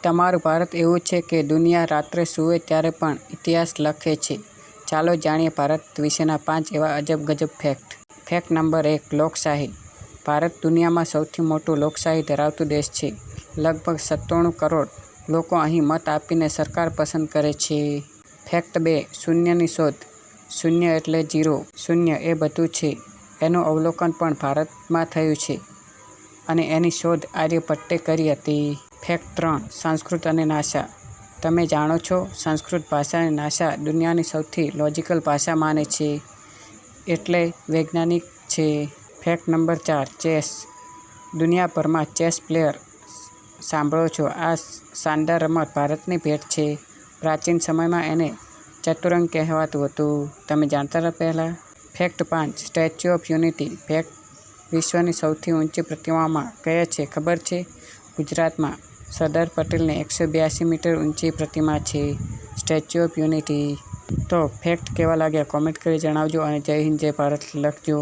તમારું ભારત એવું છે કે દુનિયા રાત્રે સૂવે ત્યારે પણ ઇતિહાસ લખે છે. ચાલો જાણીએ ભારત વિશેના 5 એવા અજબ ગજબ ફેક્ટ. Fact number 1. લોકશાહી. ભારત દુનિયામાં સૌથી મોટું લોકશાહી ધરાવતું દેશ છે. લગભગ 97 કરોડ લોકો અહીં મત આપીને સરકાર પસંદ કરે છે. ફેક્ટ 2. શૂન્યની શોધ. શૂન્ય એટલે ઝીરો. શૂન્ય એ બધું છે એનું અવલોકન પણ ભારતમાં થયું છે અને એની શોધ આર્યભટ્ટે કરી હતી. ફેક્ટ 3. સંસ્કૃત અને નાસા. તમે જાણો છો, સંસ્કૃત ભાષાને નાસા દુનિયાની સૌથી લોજિકલ ભાષા માને છે, એટલે વૈજ્ઞાનિક છે. Fact number 4. ચેસ. દુનિયાભરમાં ચેસ પ્લેયર સાંભળો છો. આ શાનદાર રમત ભારતની ભેટ છે. પ્રાચીન સમયમાં એને ચતુરંગ કહેવાતું હતું. તમે જાણતા હતા પહેલાં? Fact 5. Statue of unity. Fact વિશ્વની સૌથી ઊંચી પ્રતિમામાં કયા છે ખબર છે? ગુજરાતમાં સરદાર પટેલની 182 મીટર ઊંચી પ્રતિમા છે, સ્ટેચ્યુ ઓફ યુનિટી. તો ફેક્ટ કેવા લાગ્યા કોમેન્ટ કરી જણાવજો અને જય હિન્દ જય ભારત લખજો.